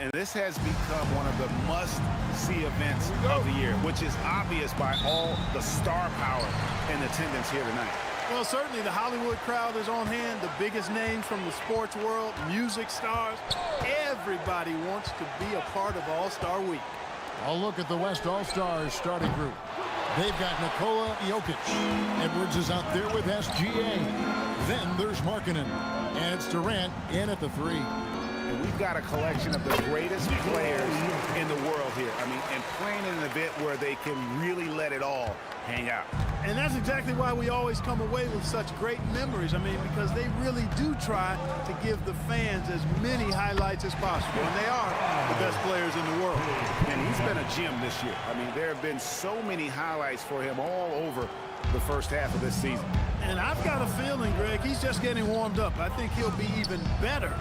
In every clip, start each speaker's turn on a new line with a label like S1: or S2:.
S1: And this has become one of the must-see events of the year, which is obvious by all the star power in attendance here tonight.
S2: Well, certainly the Hollywood crowd is on hand, the biggest names from the sports world, music stars. Everybody wants to be a part of All-Star Week.
S3: I'll look at the West All-Stars starting group. They've got Nikola Jokic. Edwards is out there with SGA. Then there's Markkanen. And it's Durant in at the 3.
S1: And we've got a collection of the greatest players in the world here. I mean, and playing in an event where they can really let it all hang out.
S2: And that's exactly why we always come away with such great memories. I mean, because they really do try to give the fans as many highlights as possible. And they are the best players in the world.
S1: And he's been a gem this year. I mean, there have been so many highlights for him all over the first half of this season.
S2: And I've got a feeling, Greg, he's just getting warmed up. I think he'll be even better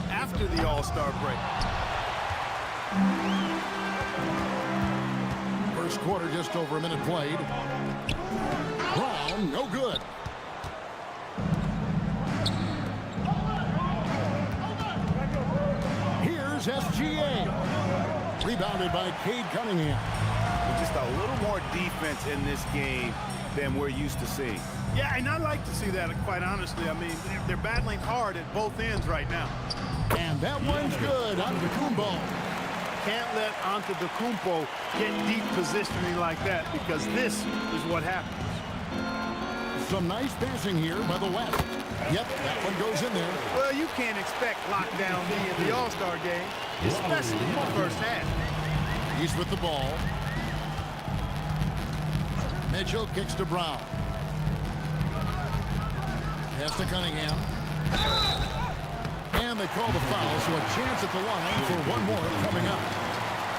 S2: after the All-Star break.
S3: First quarter, just over a minute played. Brown, no good. Here's SGA. Rebounded by Cade Cunningham.
S1: Just a little more defense in this game than we're used to seeing.
S2: Yeah, and I like to see that, quite honestly. I mean, they're battling hard at both ends right now.
S3: And that one's good. Antetokounmpo.
S2: Can't let Antetokounmpo get deep positioning like that, because this is what happens.
S3: Some nice passing here by the West. Yep, that one goes in there.
S2: Well, you can't expect lockdown D in the All-Star game, especially in the first half.
S3: He's with the ball. Mitchell kicks to Brown. Pass to Cunningham. And they call the foul, so a chance at the line for one more coming up.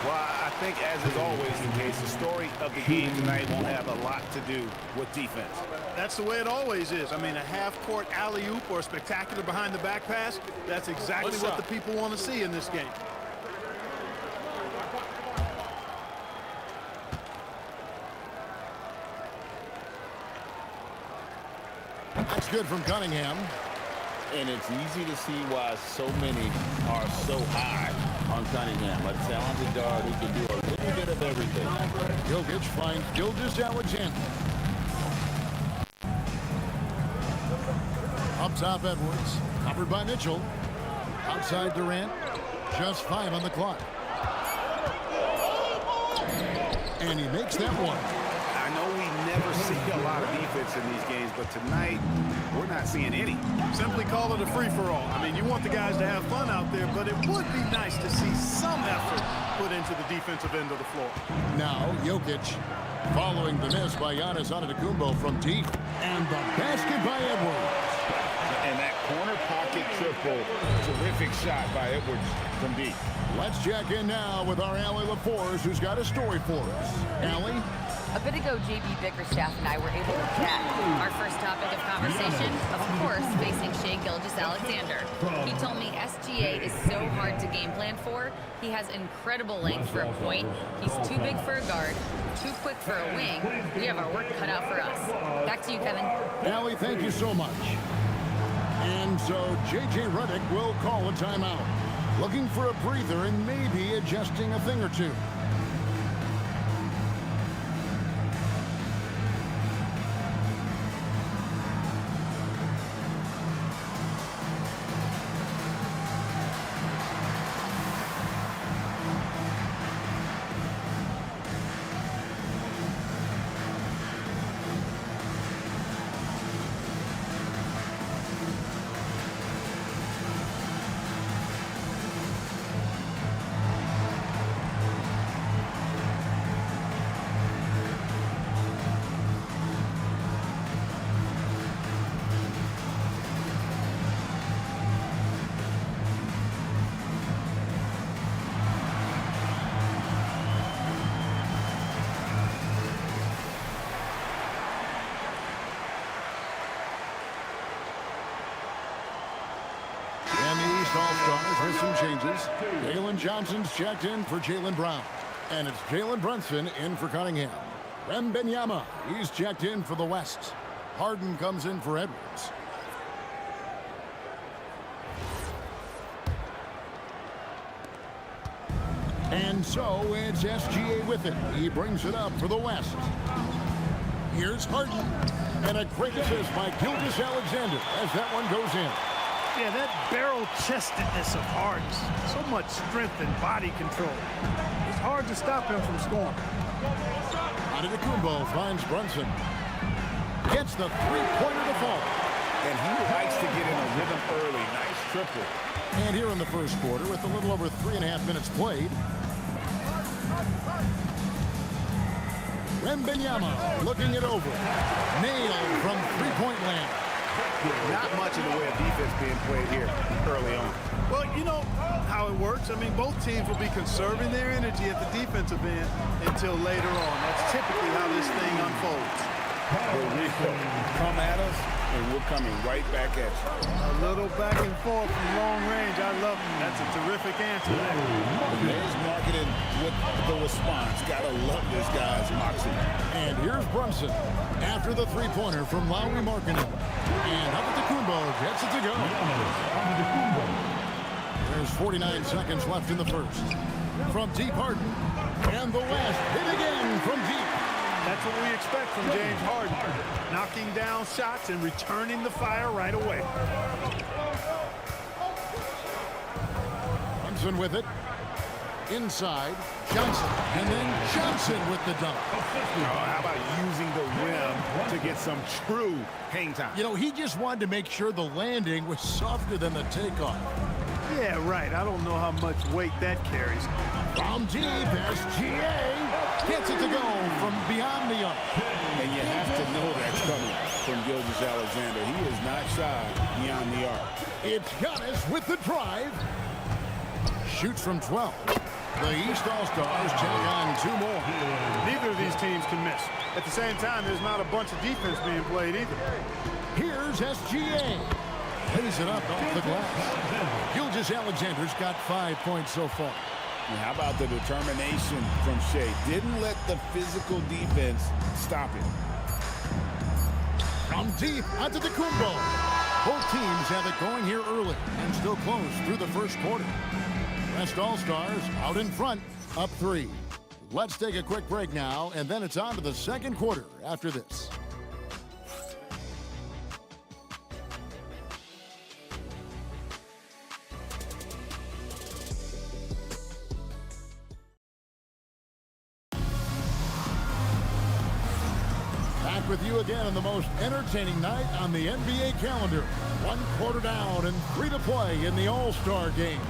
S1: Well, I think, as is always the case, the story of the game tonight won't have a lot to do with defense.
S2: That's the way it always is. I mean, a half-court alley-oop or a spectacular behind-the-back pass, that's exactly what the people want to see in this game.
S3: That's good from Cunningham.
S4: And it's easy to see why so many are so high on Cunningham. A talented guard who can do a little bit of everything.
S3: Jokic finds Gilgeous-Alexander. Up top, Edwards. Covered by Mitchell. Outside Durant. Just 5 on the clock. And he makes that one.
S1: I know we never see a lot of defense in these games, but tonight we're not seeing any.
S2: Simply call it a free-for-all. I mean, you want the guys to have fun out there, but it would be nice to see some effort put into the defensive end of the floor.
S3: Now, Jokic following the miss by Giannis Antetokounmpo from deep. And the basket by Edwards.
S1: And that corner pocket triple, terrific shot by Edwards from deep.
S3: Let's check in now with our Allie LaForce, who's got a story for us. Allie?
S5: A bit ago, JB Bickerstaff and I were able to chat. Our first topic of conversation, of course, facing Shai Gilgeous-Alexander. He told me SGA is so hard to game plan for. He has incredible length for a point. He's too big for a guard, too quick for a wing. We have our work cut out for us. Back to you, Kevin.
S3: Allie, thank you so much. And so J.J. Redick will call a timeout. Looking for a breather and maybe adjusting a thing or two. And the East All-Stars with some changes. Jalen Johnson's checked in for Jaylen Brown. And it's Jalen Brunson in for Cunningham. Wembanyama, he's checked in for the West. Harden comes in for Edwards. And so it's SGA with it. He brings it up for the West. Here's Harden. And a great assist by Gilgeous-Alexander as that one goes in.
S2: Yeah, that barrel-chestedness of Harden. So much strength and body control. It's hard to stop him from scoring.
S3: Antetokounmpo finds Brunson. Gets the three-pointer to fall.
S1: And he likes to get in a rhythm early. Nice triple.
S3: And here in the first quarter, with a little over 3.5 minutes played, Wembanyama looking it over. Nailed from three-point land.
S1: Not much in the way of defense being played here early on.
S2: Well, you know how it works. I mean, both teams will be conserving their energy at the defensive end until later on. That's typically how this thing unfolds.
S1: But we come at us, and we're coming right back at you.
S2: A little back and forth from long range. I love it. That's a terrific answer there.
S4: There's marketing with the response. Gotta love this guy's moxie.
S3: And here's Brunson after the three-pointer from Lauri Markkanen. And Antetokounmpo gets it to go. There's 49 seconds left in the first. From deep, Harden. And the West hit again from deep.
S2: That's what we expect from James Harden. Knocking down shots and returning the fire right away.
S3: Brunson with it. Inside. Johnson. And then Johnson with the dunk.
S1: How about using the rim to get some true hang time?
S3: You know, he just wanted to make sure the landing was softer than the takeoff.
S2: Yeah, right. I don't know how much weight that carries.
S3: From deep, SGA gets it to go from beyond the arc.
S4: And you have to know that's coming from Gilgeous-Alexander. He is not shy beyond the arc.
S3: It's Giannis with the drive. Shoots from 12. The East All-Stars check on two more.
S2: Neither of these teams can miss. At the same time, there's not a bunch of defense being played either.
S3: Here's SGA. Lays it up off the glass. Gilgeous-Alexander's got 5 points so far.
S4: And how about the determination from Shea? Didn't let the physical defense stop him.
S3: From deep, Antetokounmpo. Both teams have it going here early and still close through the first quarter. West All-Stars out in front, up 3. Let's take a quick break now, and then it's on to the second quarter after this. Back with you again on the most entertaining night on the NBA calendar. 1 quarter down and 3 to play in the All-Star game.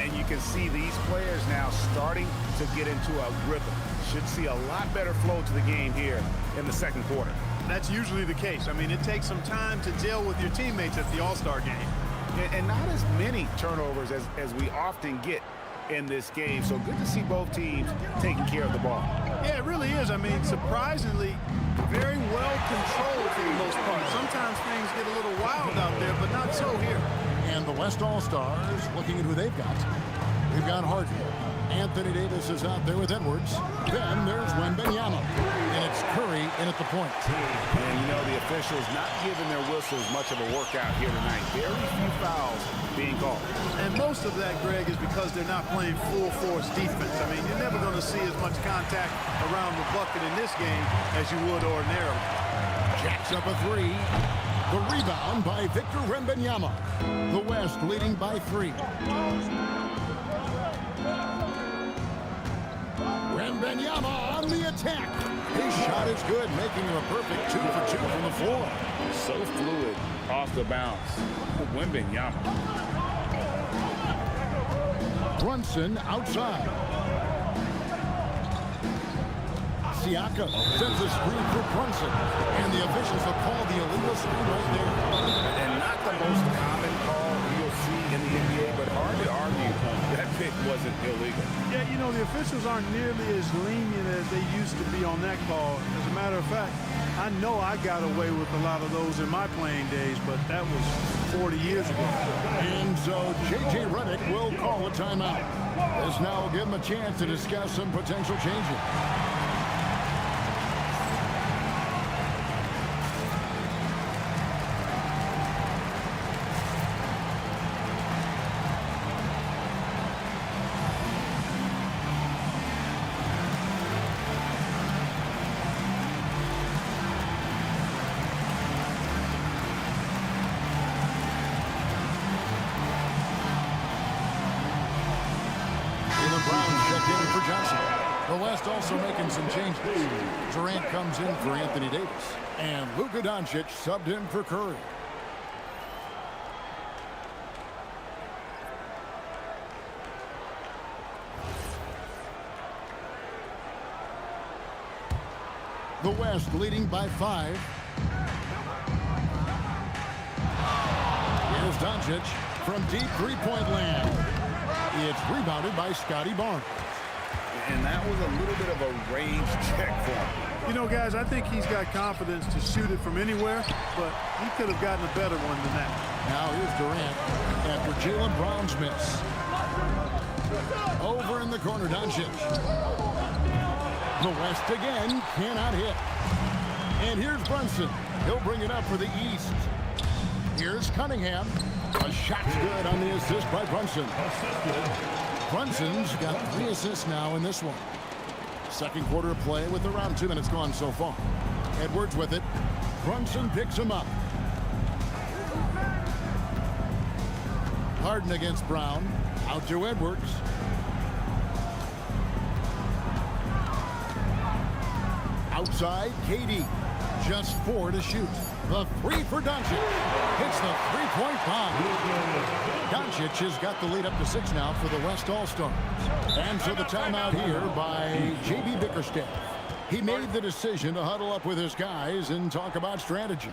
S1: And you can see these players now starting to get into a rhythm. Should see a lot better flow to the game here in the second quarter.
S2: That's usually the case. I mean, it takes some time to gel with your teammates at the All-Star game.
S1: And not as many turnovers as we often get in this game. So good to see both teams taking care of the ball.
S2: Yeah, it really is. I mean, surprisingly, very well controlled for the most part. Sometimes things get a little wild out there, but not so here.
S3: And the West All-Stars looking at who they've got. We've got Harden. Anthony Davis is out there with Edwards. Then there's Wembanyama. And it's Curry in at the point.
S1: And, you know, the officials not giving their whistles much of a workout here tonight. Very few fouls being called.
S2: And most of that, Greg, is because they're not playing full-force defense. I mean, you're never going to see as much contact around the bucket in this game as you would ordinarily.
S3: Jacks up a 3. The rebound by Victor Wembanyama. The West leading by 3. Wembanyama on the attack. His shot is good, making him a perfect 2 for 2 from the floor.
S4: So fluid off the bounce. Wembanyama.
S3: Brunson outside. Siakam sends a screen for Brunson. And the officials have called the illegal screen right there.
S1: And not the most common call you'll see in the NBA, but hard to argue that pick wasn't illegal.
S2: Yeah, you know, the officials aren't nearly as lenient as they used to be on that call. As a matter of fact, I know I got away with a lot of those in my playing days, but that was 40 years ago.
S3: And so J.J. Redick will call a timeout. This now will give him a chance to discuss some potential changes. for Johnson. The West also making some changes. Durant comes in for Anthony Davis. And Luka Doncic subbed in for Curry. The West leading by 5. Here's Doncic from deep three-point land. It's rebounded by Scotty Barnes.
S1: And that was a little bit of a range check for him.
S2: You know, guys, I think he's got confidence to shoot it from anywhere, but he could have gotten a better one than that.
S3: Now here's Durant after Jaylen Brown's miss. Over in the corner, Doncic. The West again cannot hit. And here's Brunson. He'll bring it up for the East. Here's Cunningham. A shot's good on the assist by Brunson. Brunson's got 3 assists now in this one. Second quarter of play with around 2 minutes gone so far. Edwards with it. Brunson picks him up. Harden against Brown. Out to Edwards. Outside, KD. Just 4 to shoot. The 3 for Doncic. Hits the three-point bomb. Doncic has got the lead up to 6 now for the West All-Stars. And so the timeout here by J.B. Bickerstaff. He made the decision to huddle up with his guys and talk about strategy.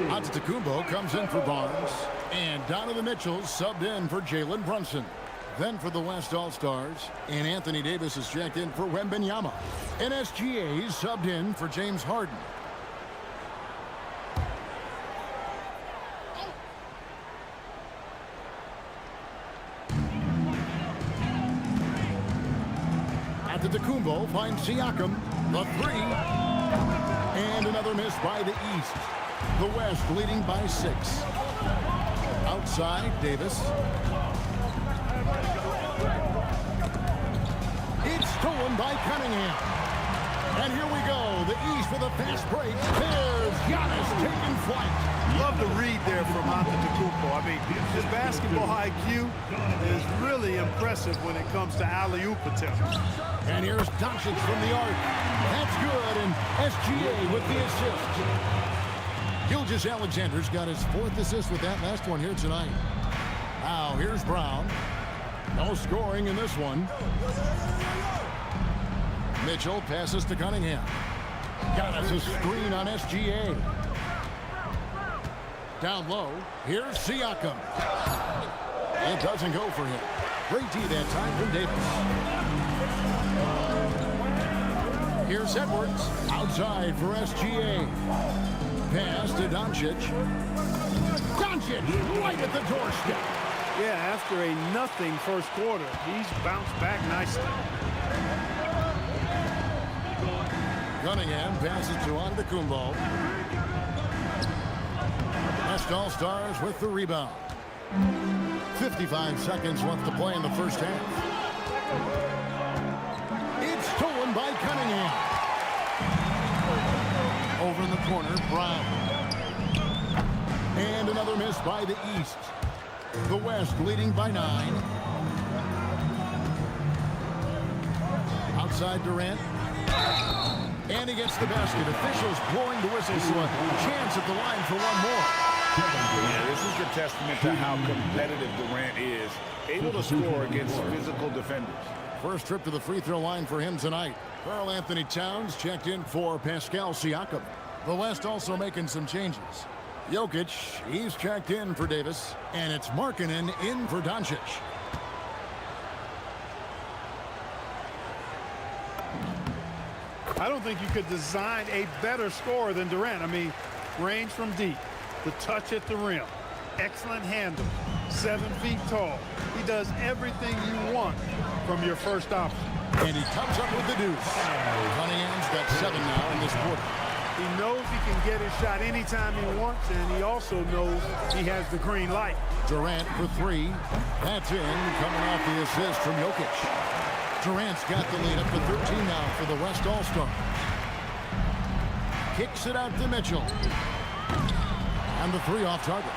S3: Antetokounmpo comes in for Barnes. And Donovan Mitchell subbed in for Jalen Brunson. Then for the West All-Stars, and Anthony Davis is checked in for Wembanyama. And SGA subbed in for James Harden. Antetokounmpo finds Siakam. The 3. And another miss by the East. The West leading by 6. Outside, Davis. It's stolen by Cunningham. And here we go. The East with a fast break. There's Giannis taking flight.
S2: Love the read there from Antetokounmpo. I mean, his basketball IQ is really impressive when it comes to alley-oop attempts.
S3: And here's Doncic from the arc. That's good, and SGA with the assist. Gilgeous-Alexander's got his 4th assist with that last one here tonight. Now, here's Brown. No scoring in this one. Mitchell passes to Cunningham. Got us a screen on SGA. Down low, here's Siakam. It doesn't go for him. Great D that time from Davis. Here's Edwards. Outside for SGA. Pass to Doncic. Doncic right at the doorstep.
S2: Yeah, after a nothing first quarter, he's bounced back nicely.
S3: Cunningham passes to Antetokounmpo. West All-Stars with the rebound. 55 seconds left to play in the first half. It's stolen by Cunningham. Over in the corner, Brown. And another miss by the East. The West leading by 9. Outside Durant. And he gets the basket. Officials blowing the whistle, so a chance at the line for one more.
S1: Yeah, this is a testament to how competitive Durant is. Able to score against physical defenders.
S3: First trip to the free throw line for him tonight. Karl Anthony Towns checked in for Pascal Siakam. The West also making some changes. Jokic, he's checked in for Davis. And it's Markkanen in for Doncic.
S2: I don't think you could design a better scorer than Durant. I mean, range from deep, the touch at the rim, excellent handle, 7 feet tall. He does everything you want from your first option.
S3: And he comes up with the deuce. Cunningham's got 7 now in this quarter.
S2: He knows he can get his shot anytime he wants, and he also knows he has the green light.
S3: Durant for three. That's in, coming off the assist from Jokic. Durant's got the lead up to 13 now for the West All-Stars. Kicks it out to Mitchell. And the three off target.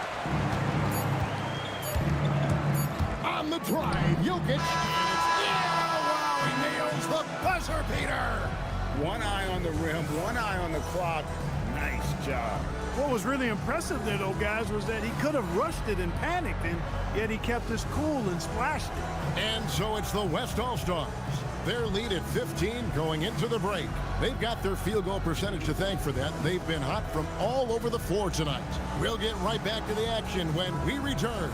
S3: On the drive, Jokic. Wow, he nails the buzzer beater.
S4: One eye on the rim, one eye on the clock. Nice job.
S2: What was really impressive there, though, guys, was that he could have rushed it and panicked, and yet he kept his cool and splashed it.
S3: And so it's the West All-Stars. Their lead at 15 going into the break. They've got their field goal percentage to thank for that. They've been hot from all over the floor tonight. We'll get right back to the action when we return.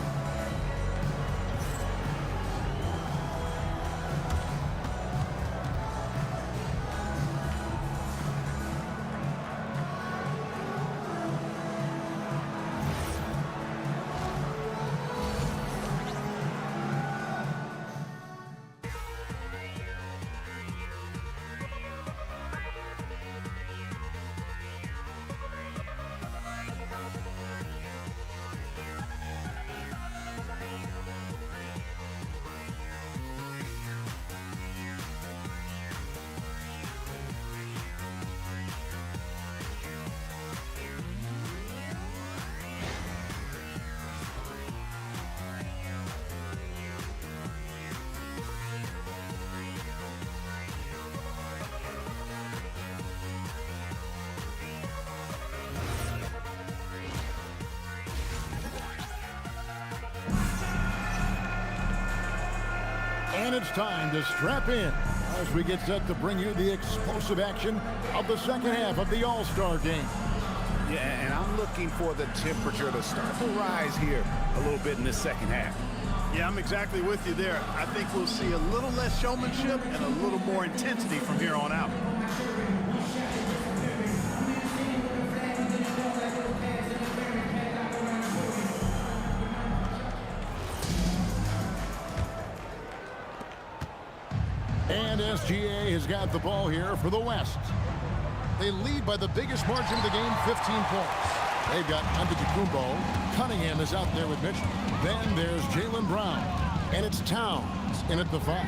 S3: And it's time to strap in as we get set to bring you the explosive action of the second half of the All-Star game.
S1: Yeah, and I'm looking for the temperature to start to rise here a little bit in the second half.
S2: Yeah, I'm exactly with you there. I think we'll see a little less showmanship and a little more intensity from here on out.
S3: And SGA has got the ball here for the West. They lead by the biggest margin of the game, 15 points. They've got Antetokounmpo. Cunningham is out there with Mitchell. Then there's Jaylen Brown. And it's Towns in at the 5.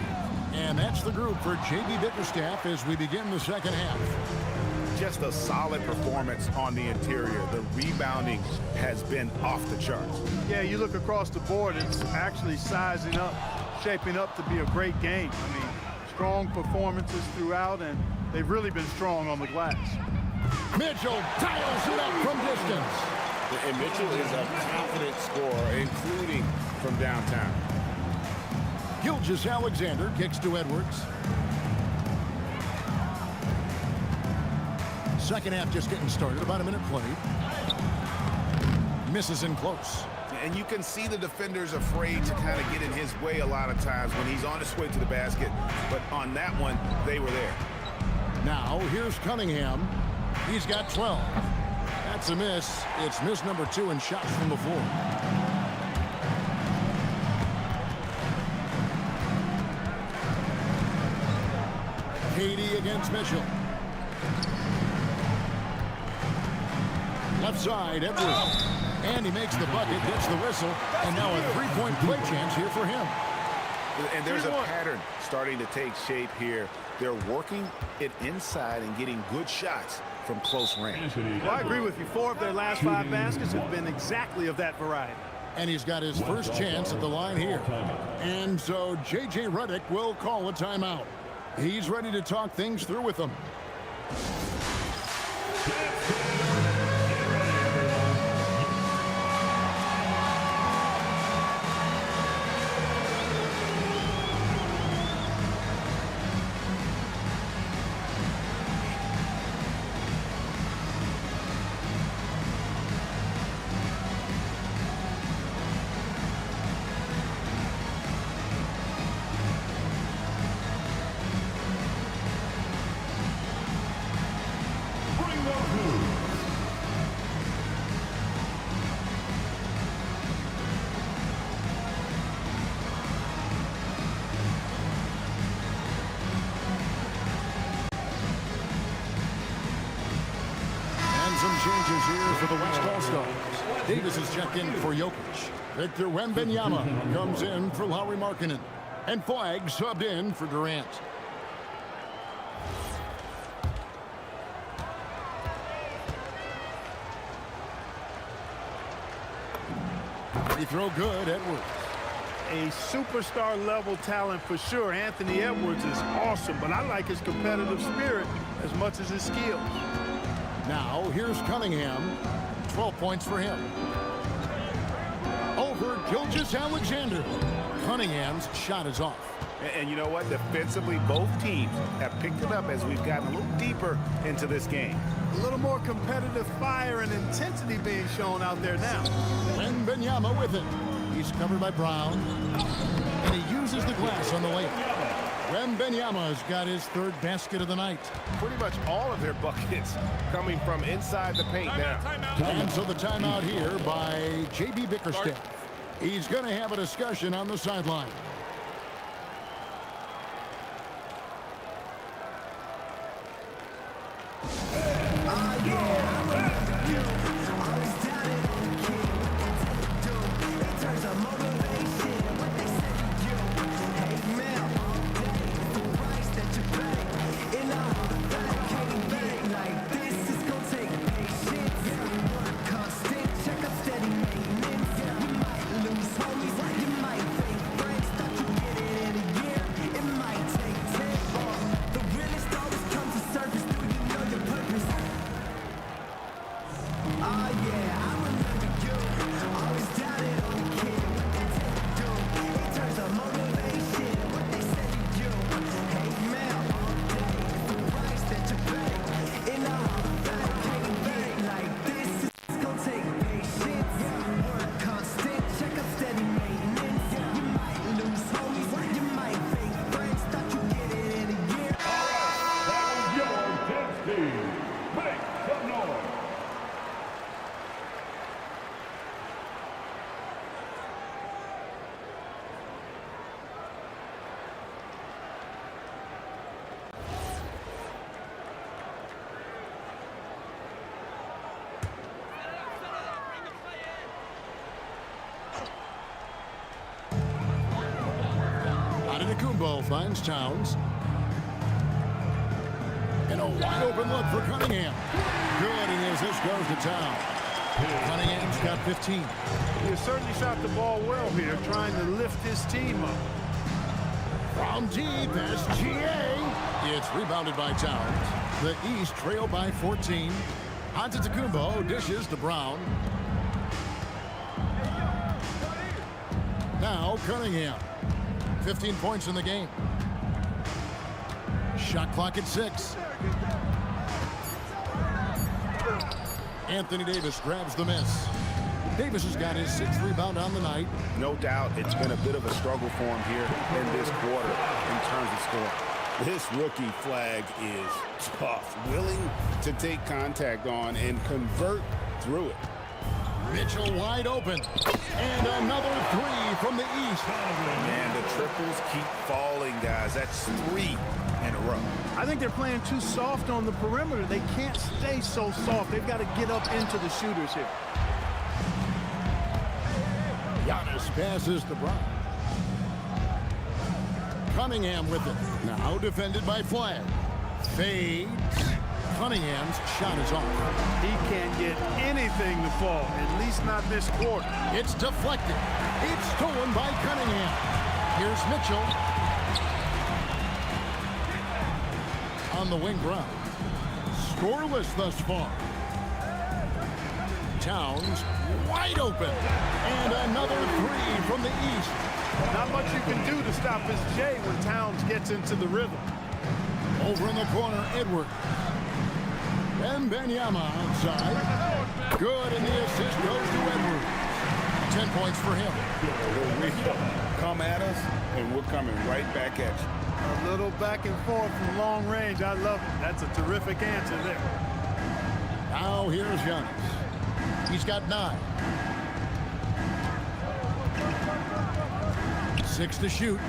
S3: And that's the group for J.B. Bickerstaff as we begin the second half.
S1: Just a solid performance on the interior. The rebounding has been off the charts.
S2: Yeah, you look across the board, it's actually sizing up, shaping up to be a great game. I mean, strong performances throughout, and they've really been strong on the glass.
S3: Mitchell dials it up from distance.
S4: And Mitchell is a confident scorer, including from downtown.
S3: Gilgeous-Alexander kicks to Edwards. Second half just getting started, about a minute played. Misses in close.
S1: And you can see the defenders afraid to kind of get in his way a lot of times when he's on his way to the basket. But on that one, they were there.
S3: Now, here's Cunningham. He's got 12. That's a miss. It's miss number 2 in shots from the floor. KD against Mitchell. Left side, Edwards. And he makes the bucket, gets the whistle, and now a three-point play chance here for him.
S1: And there's a pattern starting to take shape here. They're working it inside and getting good shots from close range.
S2: Well, I agree with you. 4 of their last 5 baskets have been exactly of that variety.
S3: And he's got his first chance at the line here. And so J.J. Redick will call a timeout. He's ready to talk things through with them. changes here for the West All-Stars. Davis is checked in for Jokic. Victor Wembanyama comes in for Lauri Markkanen. And Flagg subbed in for Durant. Free throw good, Edwards.
S2: A superstar level talent for sure. Anthony Edwards is awesome, but I like his competitive spirit as much as his skills.
S3: Now, here's Cunningham. 12 points for him. Over Gilgeous-Alexander. Cunningham's shot is off.
S1: And you know what? Defensively, both teams have picked it up as we've gotten a little deeper into this game.
S2: A little more competitive fire and intensity being shown out there now.
S3: Wembanyama with it. He's covered by Brown. And he uses the glass on the layup. Wembanyama's got his third basket of the night.
S1: Pretty much all of their buckets coming from inside the paint now.
S3: And so the timeout here by J.B. Bickerstaff. He's going to have a discussion on the sideline. Antetokounmpo finds Towns. And a wide open look for Cunningham. Good, and as this goes to Towns. Cunningham's got 15.
S2: He certainly shot the ball well here, trying to lift his team up.
S3: From deep, SGA. It's rebounded by Towns. The East trail by 14. Antetokounmpo dishes to Brown. Now Cunningham. 15 points in the game. Shot clock at 6. Anthony Davis grabs the miss. Davis has got his 6th rebound on the night.
S1: No doubt it's been a bit of a struggle for him here in this quarter in terms of scoring. This rookie Flagg is tough, willing to take contact on and convert through it.
S3: Mitchell wide open. And another 3 from the East.
S1: Man, the triples keep falling, guys. That's 3 in a row.
S2: I think they're playing too soft on the perimeter. They can't stay so soft. They've got to get up into the shooters here.
S3: Giannis passes to Brown. Cunningham with it. Now defended by Flagg. Fades. Cunningham's shot is off.
S2: He can't get anything to fall, at least not this quarter.
S3: It's deflected. It's stolen by Cunningham. Here's Mitchell. On the wing Brown. Scoreless thus far. Towns wide open. And another 3 from the East.
S2: Not much you can do to stop this Jay when Towns gets into the rhythm.
S3: Over in the corner, Edwards. Wembanyama outside. Good, and the assist goes to Edwards. 10 points for him.
S1: Come at us, and we're coming right back at you.
S2: A little back and forth from long range. I love it. That's a terrific answer there.
S3: Now here's Giannis. He's got 9. 6 to shoot.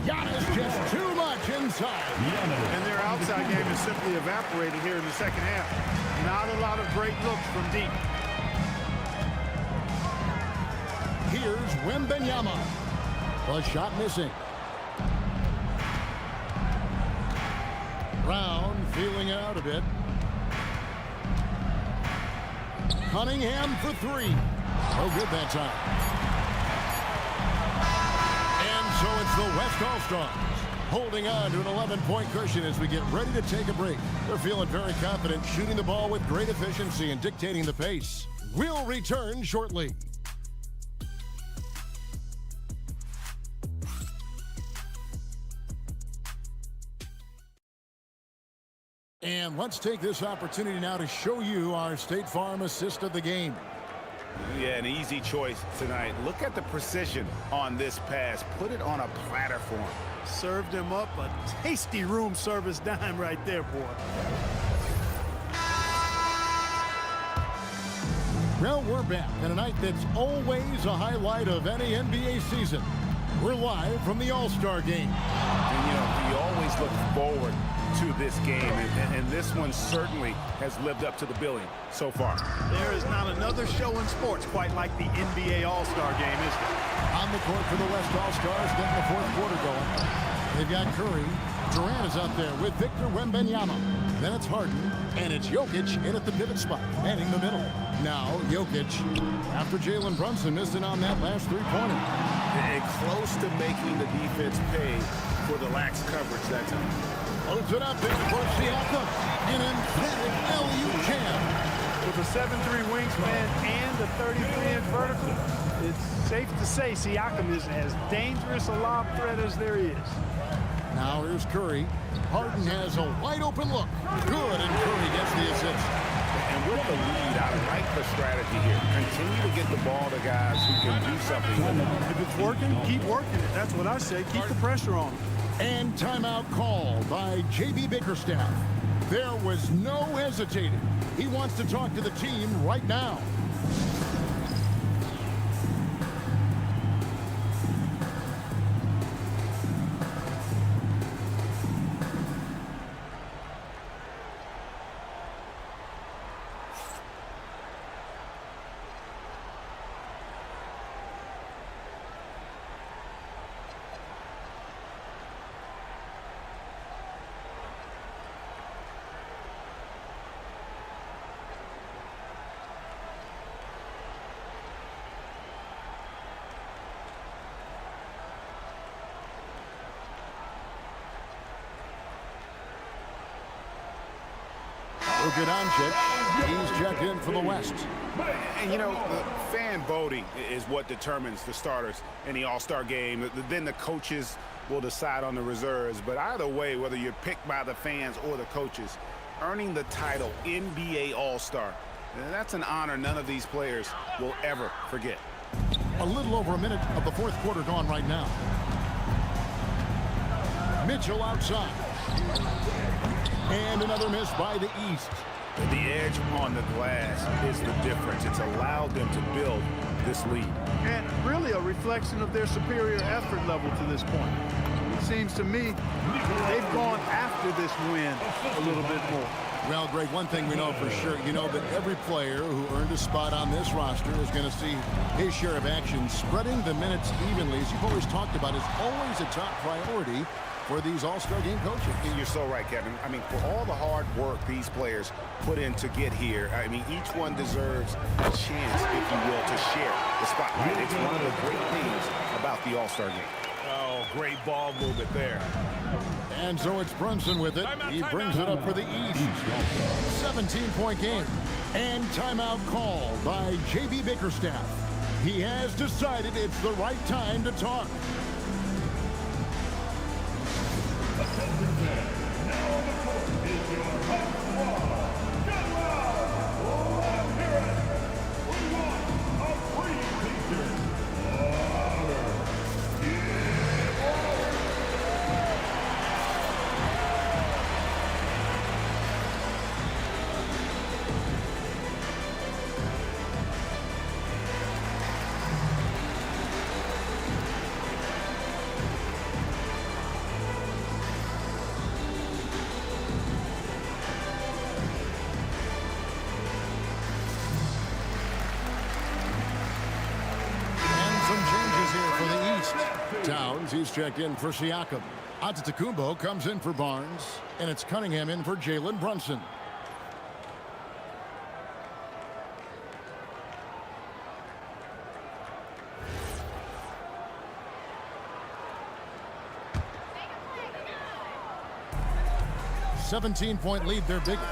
S3: Giannis just too much inside.
S2: And their outside game is simply evaporated here in the second half. Not a lot of great looks from deep.
S3: Here's Wembanyama. A shot missing. Brown feeling it out a bit. Cunningham for three. No good that time. And so it's the West All-Stars holding on to an 11-point cushion as we get ready to take a break. They're feeling very confident, shooting the ball with great efficiency and dictating the pace. We'll return shortly. And let's take this opportunity now to show you our State Farm assist of the game.
S1: Yeah, an easy choice tonight. Look at the precision on this pass. Put it on a platter for him.
S2: Served him up a tasty room service dime right there, boy.
S3: Well, we're back on a night that's always a highlight of any NBA season. We're live from the All-Star game.
S1: And, you know, you always look forward to this game, and this one certainly has lived up to the billing so far.
S2: There is not another show in sports quite like the NBA All-Star game, is there?
S3: On the court for the West All-Stars, getting the fourth quarter going. They've got Curry. Durant is out there with Victor Wembanyama. Then it's Harden, and it's Jokic in at the pivot spot, heading the middle. Now, Jokic, after Jalen Brunson missed it on that last three-pointer.
S1: And close to making the defense pay for the lax coverage that time.
S3: Loads it up there for Siakam. An emphatic LU jam.
S2: With a 7'3" wingspan and a 33-inch vertical, it's safe to say Siakam is as dangerous a lob threat as there is.
S3: Now here's Curry. Harden has a wide-open look. Good, and Curry gets the assist.
S1: And with the lead, I like the strategy here. Continue to get the ball to guys who can do something with it.
S2: If it's working, keep working it. That's what I say. Keep the pressure on.
S3: And timeout call by J.B. Bickerstaff. There was no hesitating. He wants to talk to the team right now. Luka Doncic, he's checked in for the West.
S1: And, you know, the fan voting is what determines the starters in the All-Star game. Then the coaches will decide on the reserves. But either way, whether you're picked by the fans or the coaches, earning the title NBA All-Star, that's an honor none of these players will ever forget.
S3: A little over a minute of the fourth quarter gone right now. Mitchell outside. And another miss by the East.
S1: The edge on the glass is the difference. It's allowed them to build this lead.
S2: And really a reflection of their superior effort level to this point. It seems to me they've gone after this win a little bit more.
S3: Well, Greg, one thing we know for sure, you know that every player who earned a spot on this roster is going to see his share of action. Spreading the minutes evenly, as you've always talked about, is always a top priority for these All-Star game coaches.
S1: You're so right, Kevin. I mean, for all the hard work these players put in to get here, I mean, each one deserves a chance, if you will, to share the spotlight. It's one of the great things about the All-Star game. Oh, great ball movement there.
S3: And so it's Brunson with it. He brings it up for the East. 17-point game. And timeout called by J.B. Bickerstaff. He has decided it's the right time to talk. Towns. He's checked in for Siakam. Antetokounmpo comes in for Barnes. And it's Cunningham in for Jalen Brunson. A 17-point lead, their biggest.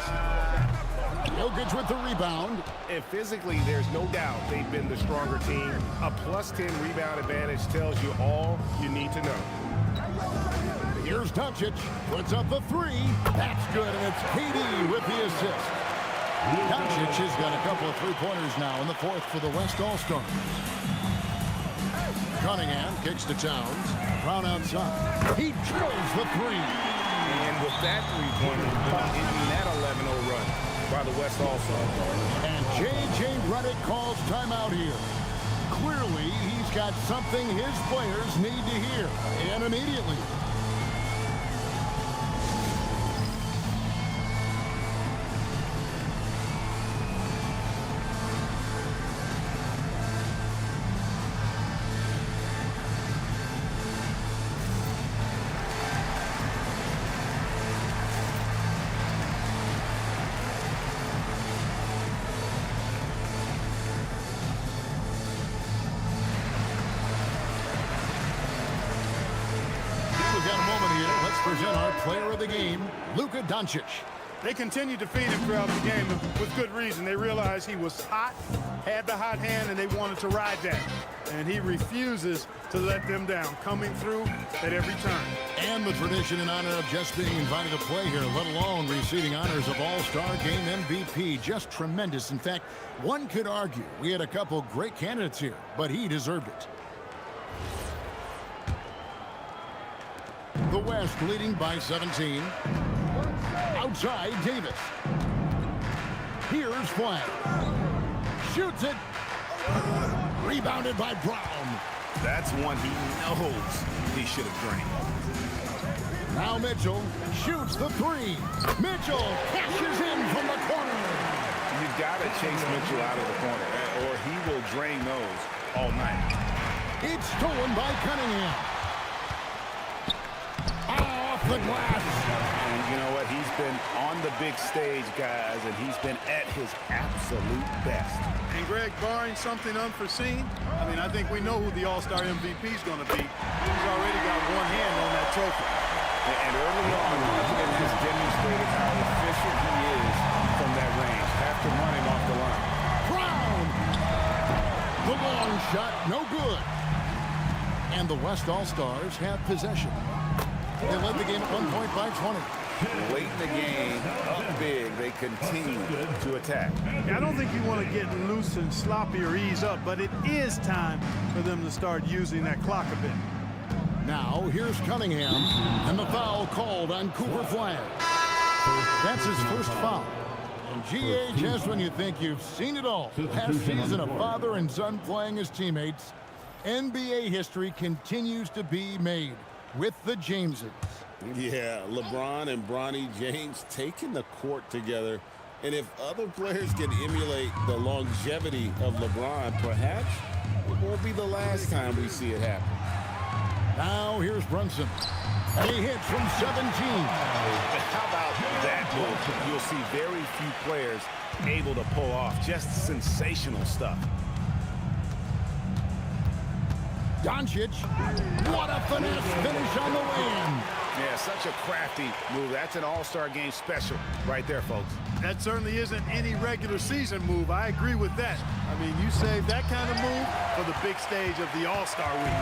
S3: Jokic with the rebound.
S6: And physically, there's no doubt they've been the stronger team. A +10 rebound advantage tells you all you need to know.
S3: Here's Doncic. Puts up the three. That's good, and it's KD with the assist. Doncic has got a couple of three-pointers now in the fourth for the West All-Stars. Cunningham kicks to Towns. Brown outside. He drills the three.
S6: And with that three-pointer, ending that 11-0 run by the West All-Stars.
S3: And J.J. Redick calls timeout here. Clearly, he's got something his players need to hear, and immediately. We've got a moment here. Let's present our player of the game, Luka Doncic.
S2: They continued to feed him throughout the game with good reason. They realized he was hot, had the hot hand, and they wanted to ride that. And he refuses to let them down, coming through at every turn.
S3: And the tradition in honor of just being invited to play here, let alone receiving honors of All-Star Game MVP. Just tremendous. In fact, one could argue we had a couple great candidates here, but he deserved it. The West leading by 17. Outside, Davis. Here's Flag. Shoots it. Rebounded by Brown.
S6: That's one he knows he should have drained.
S3: Now Mitchell shoots the three. Mitchell cashes in from the corner.
S6: You got to chase Mitchell out of the corner, or he will drain those all night.
S3: It's stolen by Cunningham. Off the glass.
S6: And you know what? He's been on the big stage, guys, and he's been at his absolute best.
S2: And Greg, barring something unforeseen, I think we know who the All-Star MVP is going to be. He's already got one hand on that trophy.
S6: And early on, Washington has demonstrated how efficient he is from that range. Have to run him off the line.
S3: Brown. The long shot, no good. And the West All-Stars have possession. They led the game at 1 point by 20.
S6: Late in the game, up big, they continue to attack.
S2: I don't think you want to get loose and sloppy or ease up, but it is time for them to start using that clock a bit.
S3: Now, here's Cunningham, and the foul called on Cooper Flag. That's his first foul. And GH, just when you think you've seen it all, past season of father and son playing as teammates, NBA history continues to be made with the Jameses.
S1: Yeah, LeBron and Bronny James taking the court together. And if other players can emulate the longevity of LeBron, perhaps it won't be the last time we see it happen.
S3: Now here's Brunson. And he hits from 17.
S6: How about that move? You'll see very few players able to pull off just sensational stuff.
S3: Doncic. What a finesse finish on the win.
S6: Yeah, such a crafty move. That's an All-Star Game special right there, folks.
S2: That certainly isn't any regular season move. I agree with that. You save that kind of move for the big stage of the All-Star week.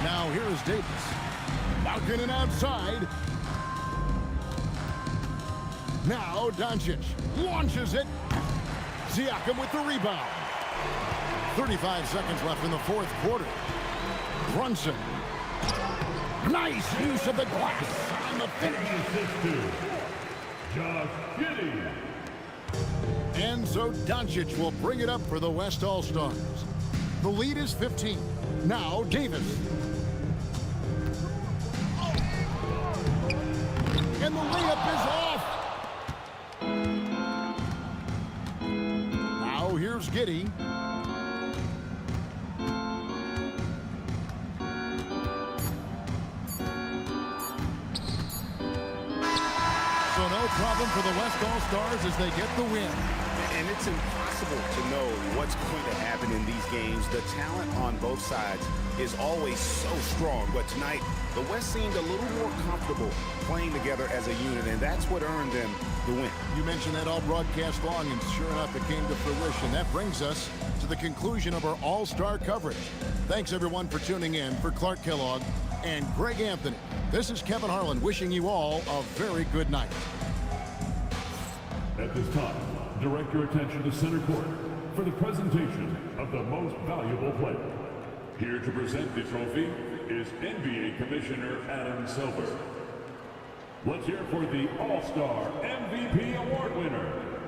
S3: Now here is Davis. Malkin outside. Now Doncic launches it. Siakam with the rebound. 35 seconds left in the fourth quarter. Brunson. Nice use of the glass on the finish. And so Doncic will bring it up for the West All-Stars. The lead is 15. Now Davis. And the layup is off. Now here's Giddey. problem for the West All-Stars as they get the win.
S1: And it's impossible to know what's going to happen in these games. The talent on both sides is always so strong. But tonight, the West seemed a little more comfortable playing together as a unit, and that's what earned them the win.
S3: You mentioned that all broadcast long, and sure enough, it came to fruition. That brings us to the conclusion of our all-star coverage. Thanks, everyone, for tuning in. For Clark Kellogg and Greg Anthony, this is Kevin Harlan wishing you all a very good night.
S7: At this time, direct your attention to center court for the presentation of the most valuable player. Here to present the trophy is NBA Commissioner Adam Silver. Let's hear for the All-Star MVP Award winner,